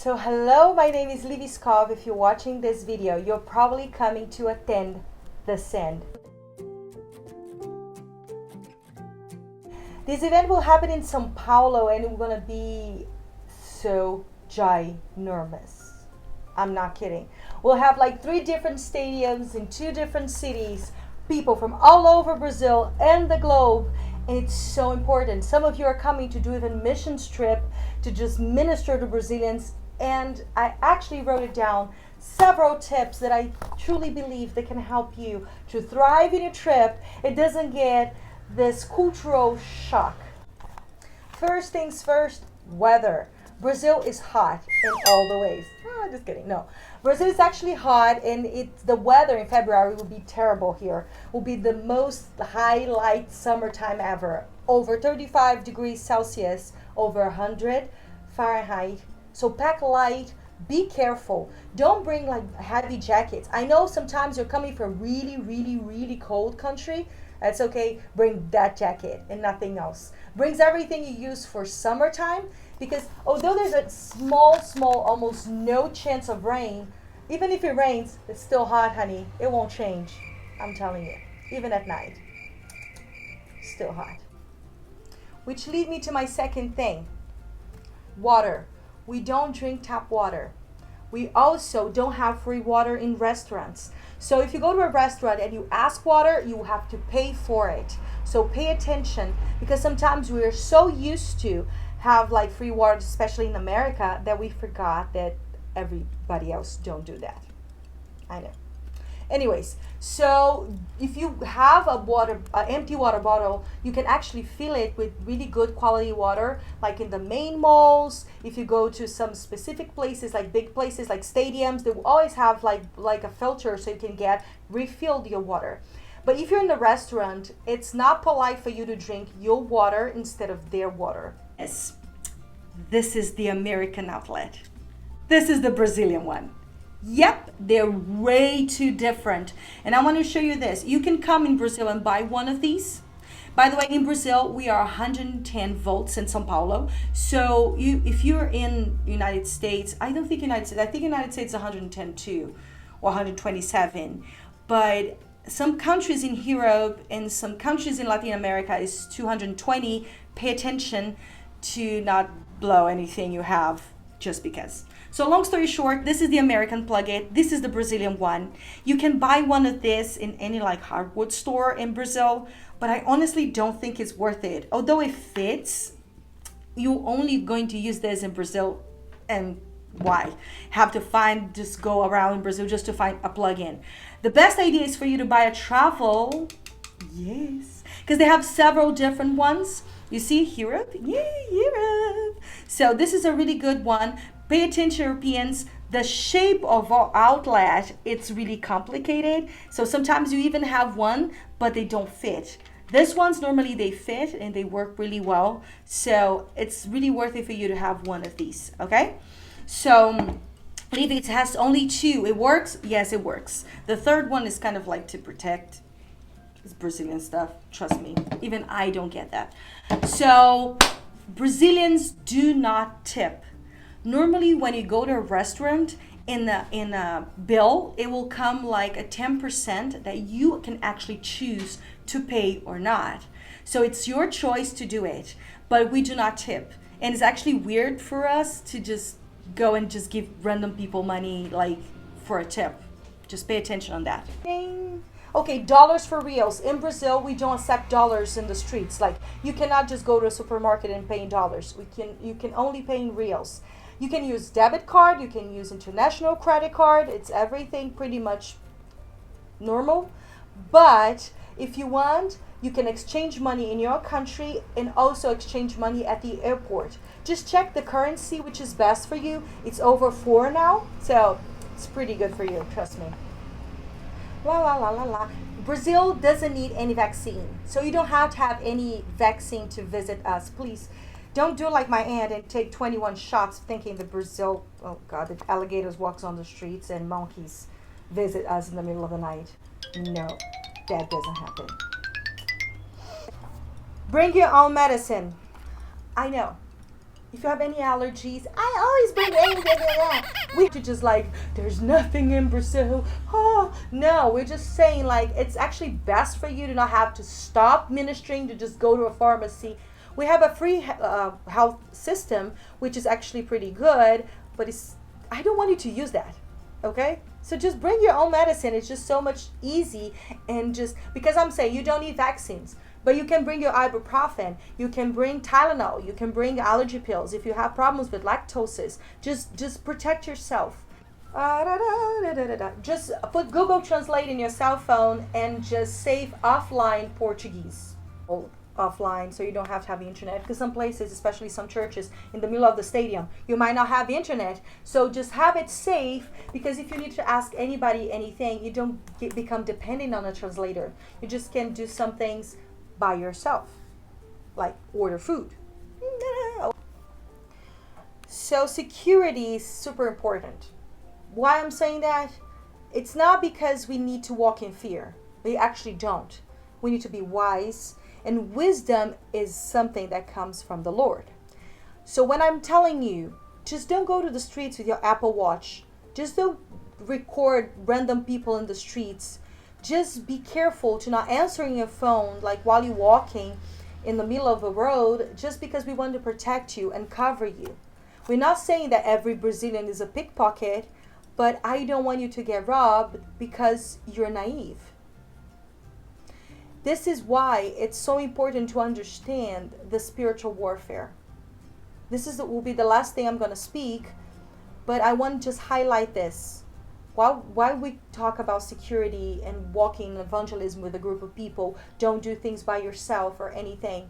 So hello, my name is Livy Skov. If you're watching this video, you're probably coming to attend the Send. This event will happen in São Paulo and it's gonna be so ginormous. I'm not kidding. We'll have like 3 different stadiums in 2 different cities, people from all over Brazil and the globe. And it's so important. Some of you are coming to do even missions trip to just minister to Brazilians. And I actually wrote it down, several tips that I truly believe that can help you to thrive in your trip. It doesn't get this cultural shock. First things first, weather. Brazil is hot in all the ways. Oh, just kidding. No, Brazil is actually hot, and the weather in February will be terrible here. Will be the most highlight summertime ever. Over 35 degrees Celsius, over 100 Fahrenheit. So pack light. Be careful. Don't bring like heavy jackets. I know sometimes you're coming from a really cold country. That's okay. Bring that jacket and nothing else. Brings everything you use for summertime, because although there's a small, almost no chance of rain, even if it rains, it's still hot, honey. It won't change. I'm telling you. Even at night. Still hot. Which leads me to my second thing. Water. We don't drink tap water. We also don't have free water in restaurants. So if you go to a restaurant and you ask water, you have to pay for it. So pay attention, because sometimes we're so used to have like free water, especially in America, that we forgot that everybody else don't do that. I know. Anyways, so if you have a empty water bottle, you can actually fill it with really good quality water, like in the main malls. If you go to some specific places, like big places like stadiums, they will always have like a filter so you can get refilled your water. But if you're in a restaurant, it's not polite for you to drink your water instead of their water. Yes, this is the American outlet. This is the Brazilian one. Yep, they're way too different. And I want to show you this. You can come in Brazil and buy one of these. By the way, in Brazil, we are 110 volts in São Paulo. So if you're in United States, I think United States is 110 too, or 127. But some countries in Europe and some countries in Latin America is 220. Pay attention to not blow anything you have just because. So long story short, this is the American plug-in. This is the Brazilian one. You can buy one of this in any like hardwood store in Brazil, but I honestly don't think it's worth it. Although it fits, you're only going to use this in Brazil, and why? Just go around in Brazil just to find a plug-in. The best idea is for you to buy a travel, yes, because they have several different ones. You see Europe? Yay, Europe! So this is a really good one. Pay attention, Europeans. The shape of our outlet, it's really complicated. So sometimes you even have one, but they don't fit. This ones, normally they fit and they work really well. So it's really worth it for you to have one of these, okay? So leave it has only 2. It works? Yes, it works. The third one is kind of like to protect. It's Brazilian stuff, trust me. Even I don't get that. So Brazilians do not tip. Normally when you go to a restaurant, in a bill, it will come like a 10% that you can actually choose to pay or not. So it's your choice to do it, but we do not tip. And it's actually weird for us to just go and just give random people money like for a tip. Just pay attention on that. Ding. Okay, dollars for reals. In Brazil, we don't accept dollars in the streets. Like you cannot just go to a supermarket and pay in dollars. You can only pay in reals. You can use debit card, you can use international credit card. It's everything pretty much normal. But if you want, you can exchange money in your country and also exchange money at the airport. Just check the currency which is best for you. It's over 4 now, so it's pretty good for you, trust me. Brazil doesn't need any vaccine, so you don't have to have any vaccine to visit us. Please don't do like my aunt and take 21 shots thinking that Brazil, oh God, the alligators walks on the streets and monkeys visit us in the middle of the night. No, that doesn't happen. Bring your own medicine. I know. If you have any allergies, I always bring anything. We have to just like, there's nothing in Brazil. Oh, no, we're just saying like, it's actually best for you to not have to stop ministering, to just go to a pharmacy. We have a free health system, which is actually pretty good, but I don't want you to use that, okay? So just bring your own medicine. It's just so much easy, and just because I'm saying you don't need vaccines. But you can bring your ibuprofen, you can bring Tylenol, you can bring allergy pills. If you have problems with lactose, just protect yourself. Just put Google Translate in your cell phone and just save offline Portuguese. Offline, so you don't have to have the internet, because some places, especially some churches in the middle of the stadium, you might not have the internet. So just have it safe, because if you need to ask anybody anything, you don't become dependent on a translator. You just can do some things by yourself, like order food. So security is super important. Why I'm saying that? It's not because we need to walk in fear. We actually don't. We need to be wise, and wisdom is something that comes from the Lord. So when I'm telling you, just don't go to the streets with your Apple Watch. Just don't record random people in the streets. Just be careful to not answering your phone like while you're walking in the middle of a road, just because we want to protect you and cover you. We're not saying that every Brazilian is a pickpocket, but I don't want you to get robbed because you're naive. This is why it's so important to understand the spiritual warfare. Will be the last thing I'm going to speak, but I want to just highlight this. While we talk about security and walking in evangelism with a group of people, don't do things by yourself or anything.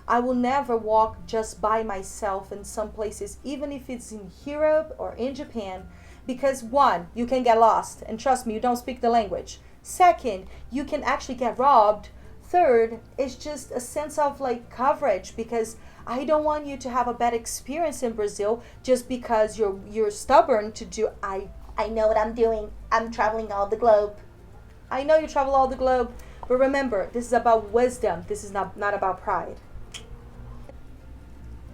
I will never walk just by myself in some places, even if it's in Europe or in Japan, because one, you can get lost, and trust me, you don't speak the language. Second, you can actually get robbed. Third, it's just a sense of like coverage, because I don't want you to have a bad experience in Brazil just because you're stubborn to do. I know what I'm doing. I'm traveling all the globe. I know you travel all the globe, but remember, this is about wisdom. This is not about pride.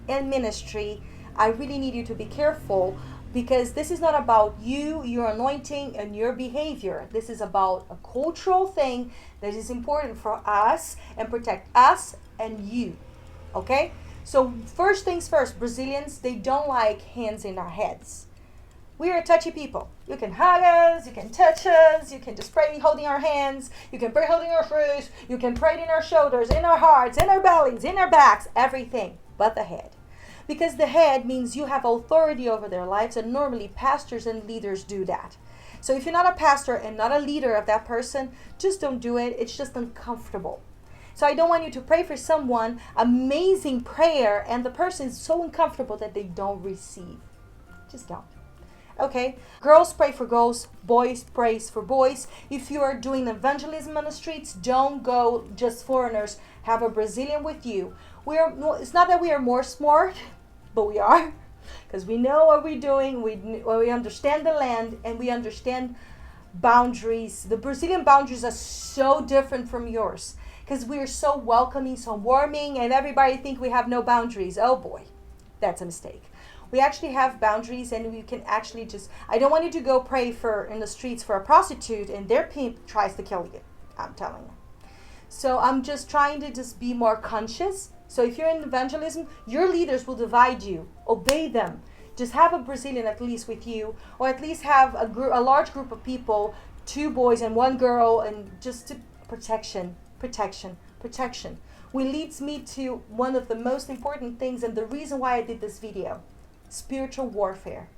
In ministry, I really need you to be careful, because this is not about you, your anointing, and your behavior. This is about a cultural thing that is important for us and protect us and you. Okay? So first things first, Brazilians, they don't like hands in our heads. We are touchy people. You can hug us, you can touch us, you can just pray holding our hands, you can pray holding our face, you can pray in our shoulders, in our hearts, in our bellies, in our backs, everything but the head. Because the head means you have authority over their lives, and normally pastors and leaders do that. So if you're not a pastor and not a leader of that person, just don't do it. It's just uncomfortable. So I don't want you to pray for someone, amazing prayer, and the person is so uncomfortable that they don't receive. Just don't. Okay, girls pray for girls, boys pray for boys. If you are doing evangelism on the streets, don't go just foreigners. Have a Brazilian with you. It's not that we are more smart, but we are, because we know what we're doing. We understand the land, and we understand boundaries. The Brazilian boundaries are so different from yours, because we are so welcoming, so warming, and everybody think we have no boundaries. Oh boy, that's a mistake. We actually have boundaries, and we can actually I don't want you to go pray in the streets for a prostitute and their pimp tries to kill you. I'm telling you. So I'm just trying to just be more conscious. So if you're in evangelism, your leaders will divide you. Obey them. Just have a Brazilian at least with you, or at least have a large group of people, 2 boys and 1 girl, and just to protection. Which leads me to one of the most important things, and the reason why I did this video. Spiritual warfare.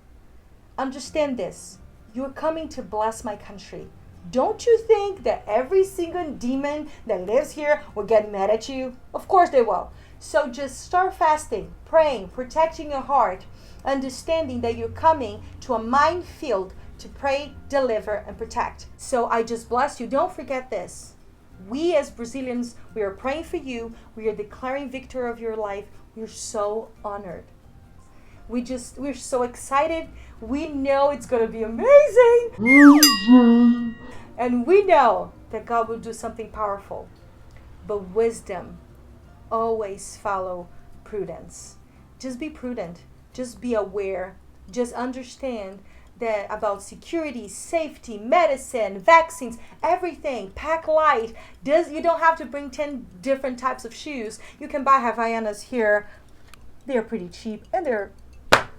Understand this. You're coming to bless my country. Don't you think that every single demon that lives here will get mad at you? Of course they will. So just start fasting, praying, protecting your heart, understanding that you're coming to a minefield to pray, deliver, and protect. So I just bless you. Don't forget this. We as Brazilians, we are praying for you. We are declaring victory of your life. We're so honored. We're so excited. We know it's going to be amazing. And we know that God will do something powerful. But wisdom always follow prudence. just be prudent, just be aware, just understand that about security, safety, medicine, vaccines, everything. Pack light. You don't have to bring 10 different types of shoes. You can buy Havaianas here. They're pretty cheap and they're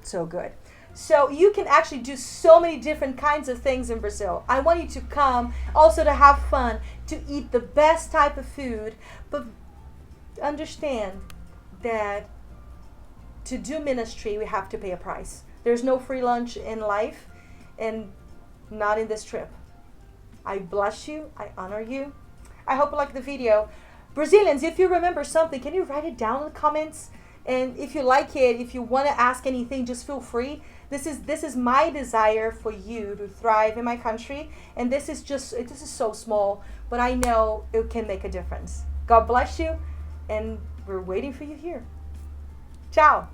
so good. So you can actually do so many different kinds of things in Brazil. I want you to come also to have fun, to eat the best type of food, but understand that to do ministry, we have to pay a price. There's no free lunch in life, and not in this trip. I bless you. I honor you. I hope you like the video. Brazilians, if you remember something, can you write it down in the comments? And if you like it, if you want to ask anything, just feel free. This is my desire for you to thrive in my country. And this is so small, but I know it can make a difference. God bless you, and we're waiting for you here. Ciao.